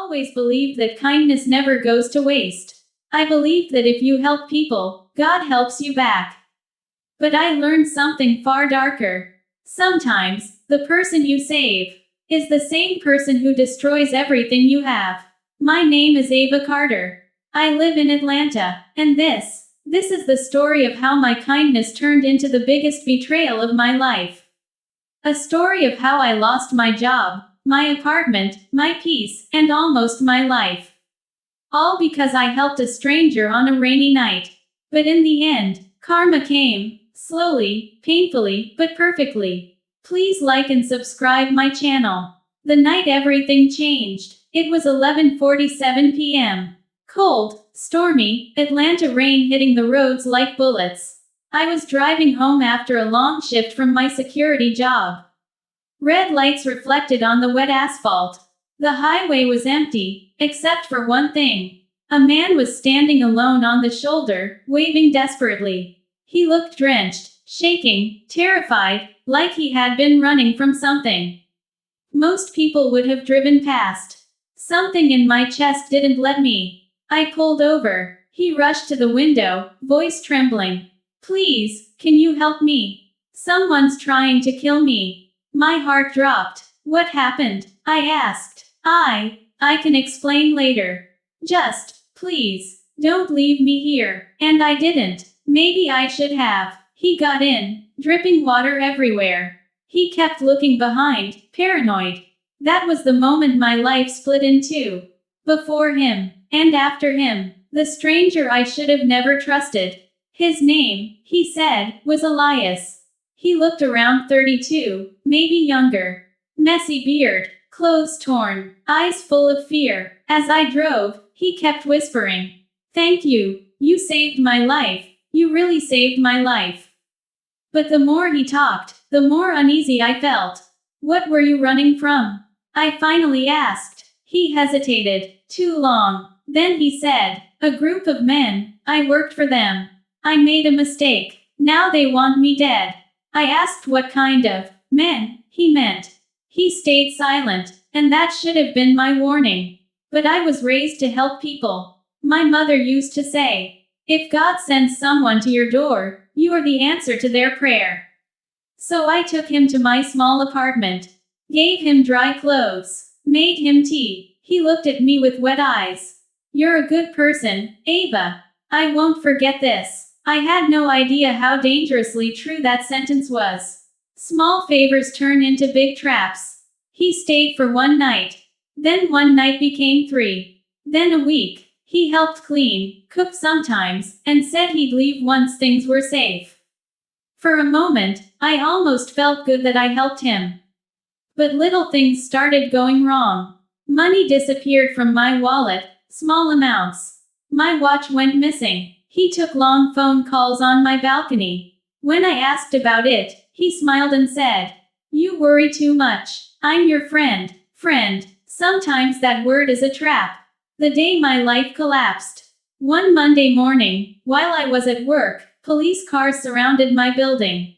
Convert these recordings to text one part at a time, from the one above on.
always believed that kindness never goes to waste. I believed that if you help people, God helps you back. But I learned something far darker. Sometimes, the person you save is the same person who destroys everything you have. My name is Ava Carter. I live in Atlanta, and this is the story of how my kindness turned into the biggest betrayal of my life. A story of how I lost my job, my apartment, my peace, and almost my life. All because I helped a stranger on a rainy night. But in the end, karma came, slowly, painfully, but perfectly. Please like and subscribe my channel. The night everything changed. It was 11:47 p.m. Cold, stormy, Atlanta rain hitting the roads like bullets. I was driving home after a long shift from my security job. Red lights reflected on the wet asphalt. The highway was empty, except for one thing. A man was standing alone on the shoulder, waving desperately. He looked drenched, shaking, terrified, like he had been running from something. Most people would have driven past. Something in my chest didn't let me. I pulled over. He rushed to the window, voice trembling. Please, can you help me? Someone's trying to kill me. My heart dropped. What happened? I asked. I can explain later. Just, please, don't leave me here. And I didn't. Maybe I should have. He got in, dripping water everywhere. He kept looking behind, paranoid. That was the moment my life split in two. Before him, and after him, the stranger I should have never trusted. His name, he said, was Elias. He looked around 32, maybe younger. Messy beard, clothes torn, eyes full of fear. As I drove, he kept whispering, "Thank you, you saved my life. You really saved my life." But the more he talked, the more uneasy I felt. What were you running from? I finally asked. He hesitated, too long. Then he said, "A group of men, I worked for them. I made a mistake. Now they want me dead." I asked what kind of men he meant. He stayed silent, and that should have been my warning. But I was raised to help people. My mother used to say, if God sends someone to your door, you are the answer to their prayer. So I took him to my small apartment, gave him dry clothes, made him tea. He looked at me with wet eyes. "You're a good person, Ava. I won't forget this." I had no idea how dangerously true that sentence was. Small favors turn into big traps. He stayed for one night. Then one night became 3. Then a week. He helped clean, cook sometimes, and said he'd leave once things were safe. For a moment, I almost felt good that I helped him. But little things started going wrong. Money disappeared from my wallet, small amounts. My watch went missing. He took long phone calls on my balcony. When I asked about it, he smiled and said, "You worry too much. I'm your friend." Friend. Sometimes that word is a trap. The day my life collapsed. One Monday morning, while I was at work, police cars surrounded my building.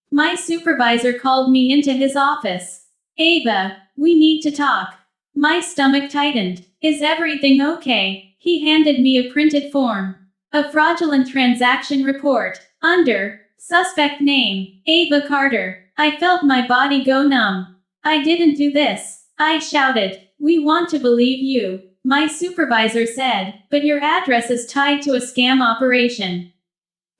My supervisor called me into his office. "Ava, we need to talk." My stomach tightened. "Is everything okay?" He handed me a printed form. A fraudulent transaction report. Under, suspect name, Ava Carter. I felt my body go numb. "I didn't do this," I shouted. "We want to believe you," my supervisor said, "but your address is tied to a scam operation.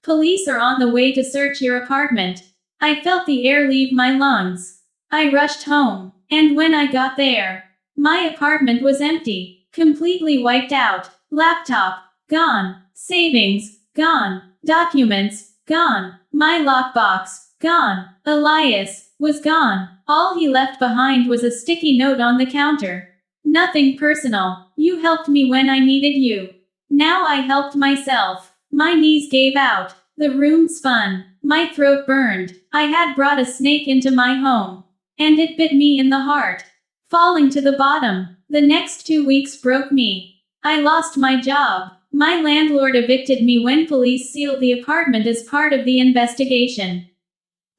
Police are on the way to search your apartment." I felt the air leave my lungs. I rushed home, and when I got there, my apartment was empty, completely wiped out. Laptop, gone. Savings, gone. Documents, gone. My lockbox, gone. Elias was gone. All he left behind was a sticky note on the counter. "Nothing personal. You helped me when I needed you." Now I helped myself. My knees gave out. The room spun. My throat burned. I had brought a snake into my home. And it bit me in the heart. Falling to the bottom. The next 2 weeks broke me. I lost my job. My landlord evicted me when police sealed the apartment as part of the investigation.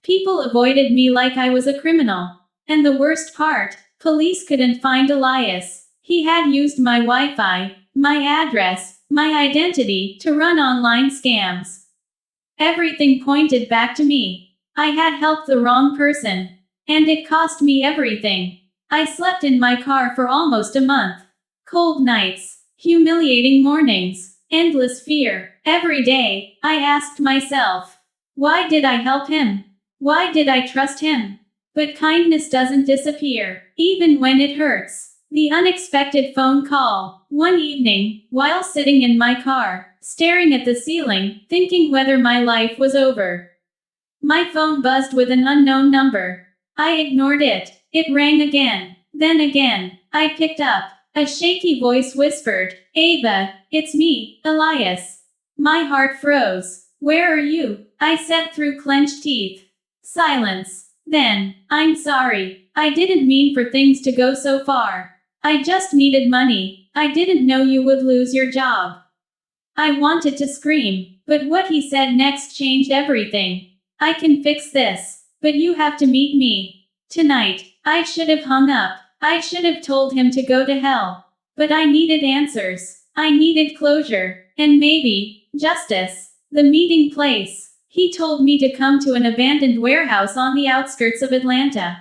People avoided me like I was a criminal. And the worst part, police couldn't find Elias. He had used my Wi-Fi, my address, my identity, to run online scams. Everything pointed back to me. I had helped the wrong person. And it cost me everything. I slept in my car for almost a month. Cold nights, humiliating mornings, endless fear. Every day, I asked myself, why did I help him? Why did I trust him? But kindness doesn't disappear, even when it hurts. The unexpected phone call. One evening, while sitting in my car, staring at the ceiling, thinking whether my life was over. My phone buzzed with an unknown number. I ignored it. It rang again. Then again. I picked up. A shaky voice whispered, Ava, it's me, Elias. My heart froze. Where are you? I said through clenched teeth. Silence. Then, I'm sorry. I didn't mean for things to go so far. I just needed money. I didn't know you would lose your job. I wanted to scream, but what he said next changed everything. I can fix this, but you have to meet me. Tonight. I should have hung up. I should have told him to go to hell. But I needed answers. I needed closure. And maybe, justice. The meeting place. He told me to come to an abandoned warehouse on the outskirts of Atlanta.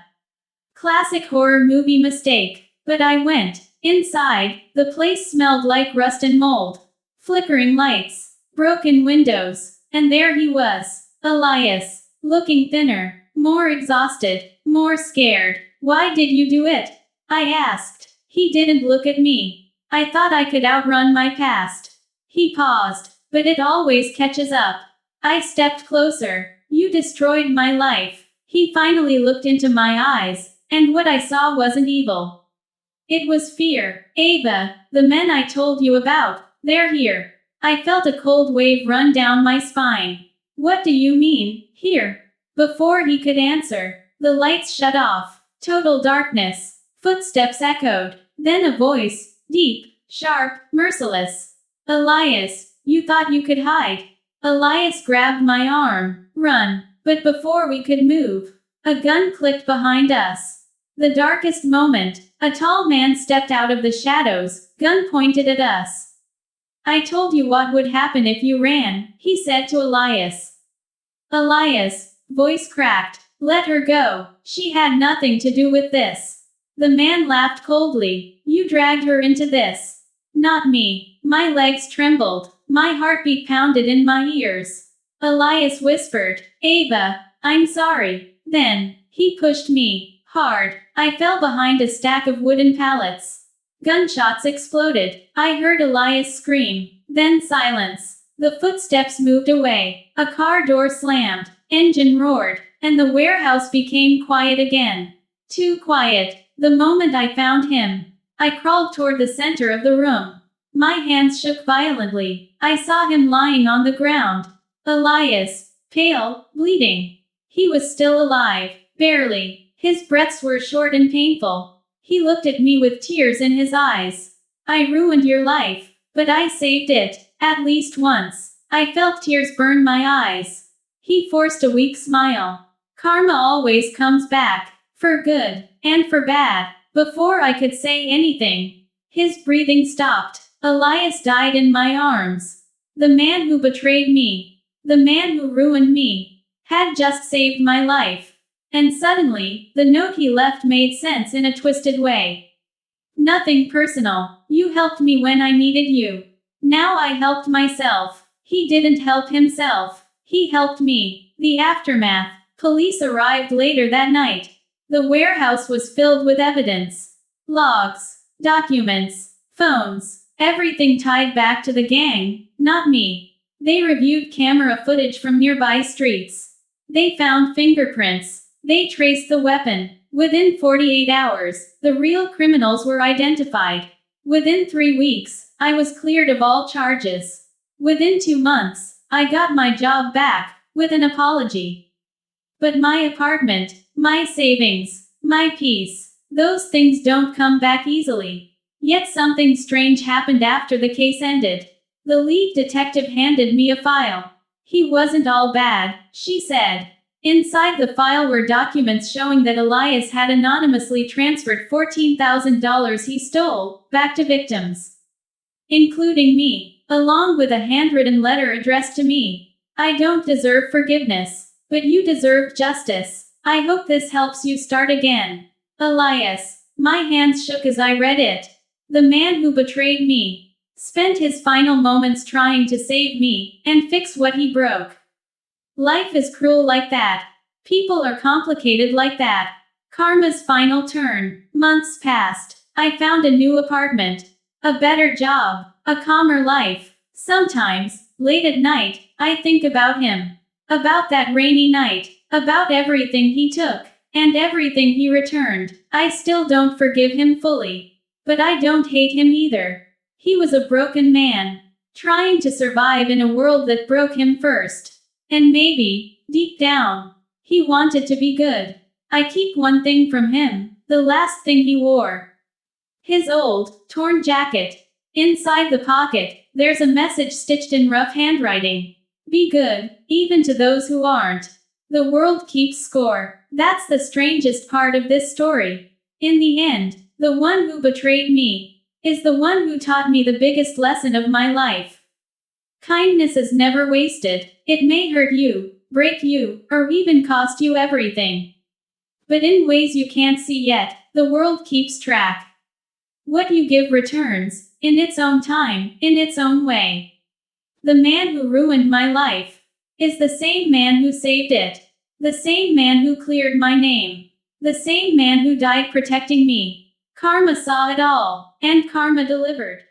Classic horror movie mistake. But I went. Inside, the place smelled like rust and mold. Flickering lights. Broken windows. And there he was. Elias. Looking thinner. More exhausted. More scared. Why did you do it? I asked. He didn't look at me. I thought I could outrun my past. He paused. But it always catches up. I stepped closer. You destroyed my life. He finally looked into my eyes, and what I saw wasn't evil. It was fear. Ava, the men I told you about, they're here. I felt a cold wave run down my spine. What do you mean, here? Before he could answer, the lights shut off. Total darkness. Footsteps echoed. Then a voice, deep, sharp, merciless. Elias, you thought you could hide. Elias grabbed my arm. Run. But before we could move, a gun clicked behind us. The darkest moment, a tall man stepped out of the shadows, gun pointed at us. I told you what would happen if you ran, he said to Elias. Elias, voice cracked. Let her go. She had nothing to do with this. The man laughed coldly. You dragged her into this. Not me. My legs trembled. My heartbeat pounded in my ears. Elias whispered, Ava, I'm sorry. Then, he pushed me. Hard. I fell behind a stack of wooden pallets. Gunshots exploded. I heard Elias scream. Then silence. The footsteps moved away. A car door slammed. Engine roared. And the warehouse became quiet again. Too quiet. The moment I found him. I crawled toward the center of the room. My hands shook violently. I saw him lying on the ground. Elias. Pale. Bleeding. He was still alive. Barely. His breaths were short and painful. He looked at me with tears in his eyes. I ruined your life. But I saved it. At least once. I felt tears burn my eyes. He forced a weak smile. Karma always comes back. For good. And for bad. Before I could say anything, his breathing stopped. Elias died in my arms. The man who betrayed me, the man who ruined me, had just saved my life. And suddenly, the note he left made sense in a twisted way. Nothing personal. You helped me when I needed you. Now I helped myself. He didn't help himself. He helped me. The aftermath. Police arrived later that night. The warehouse was filled with evidence. Logs, documents, phones, everything tied back to the gang, not me. They reviewed camera footage from nearby streets. They found fingerprints. They traced the weapon. Within 48 hours, the real criminals were identified. Within 3 weeks, I was cleared of all charges. Within 2 months, I got my job back, with an apology. But my apartment, my savings, my peace, those things don't come back easily. Yet something strange happened after the case ended. The lead detective handed me a file. He wasn't all bad, she said. Inside the file were documents showing that Elias had anonymously transferred $14,000 he stole back to victims, including me, along with a handwritten letter addressed to me. I don't deserve forgiveness, but you deserve justice. I hope this helps you start again. Elias. My hands shook as I read it. The man who betrayed me spent his final moments trying to save me and fix what he broke. Life is cruel like that. People are complicated like that. Karma's final turn. Months passed. I found a new apartment, a better job, a calmer life. Sometimes, late at night, I think about him. About that rainy night. About everything he took. And everything he returned. I still don't forgive him fully. But I don't hate him either. He was a broken man, trying to survive in a world that broke him first. And maybe, deep down, he wanted to be good. I keep one thing from him, the last thing he wore. His old, torn jacket. Inside the pocket, there's a message stitched in rough handwriting. Be good, even to those who aren't. The world keeps score. That's the strangest part of this story. In the end, the one who betrayed me is the one who taught me the biggest lesson of my life. Kindness is never wasted. It may hurt you, break you, or even cost you everything. But in ways you can't see yet, the world keeps track. What you give returns, in its own time, in its own way. The man who ruined my life is the same man who saved it. The same man who cleared my name. The same man who died protecting me. Karma saw it all, and karma delivered.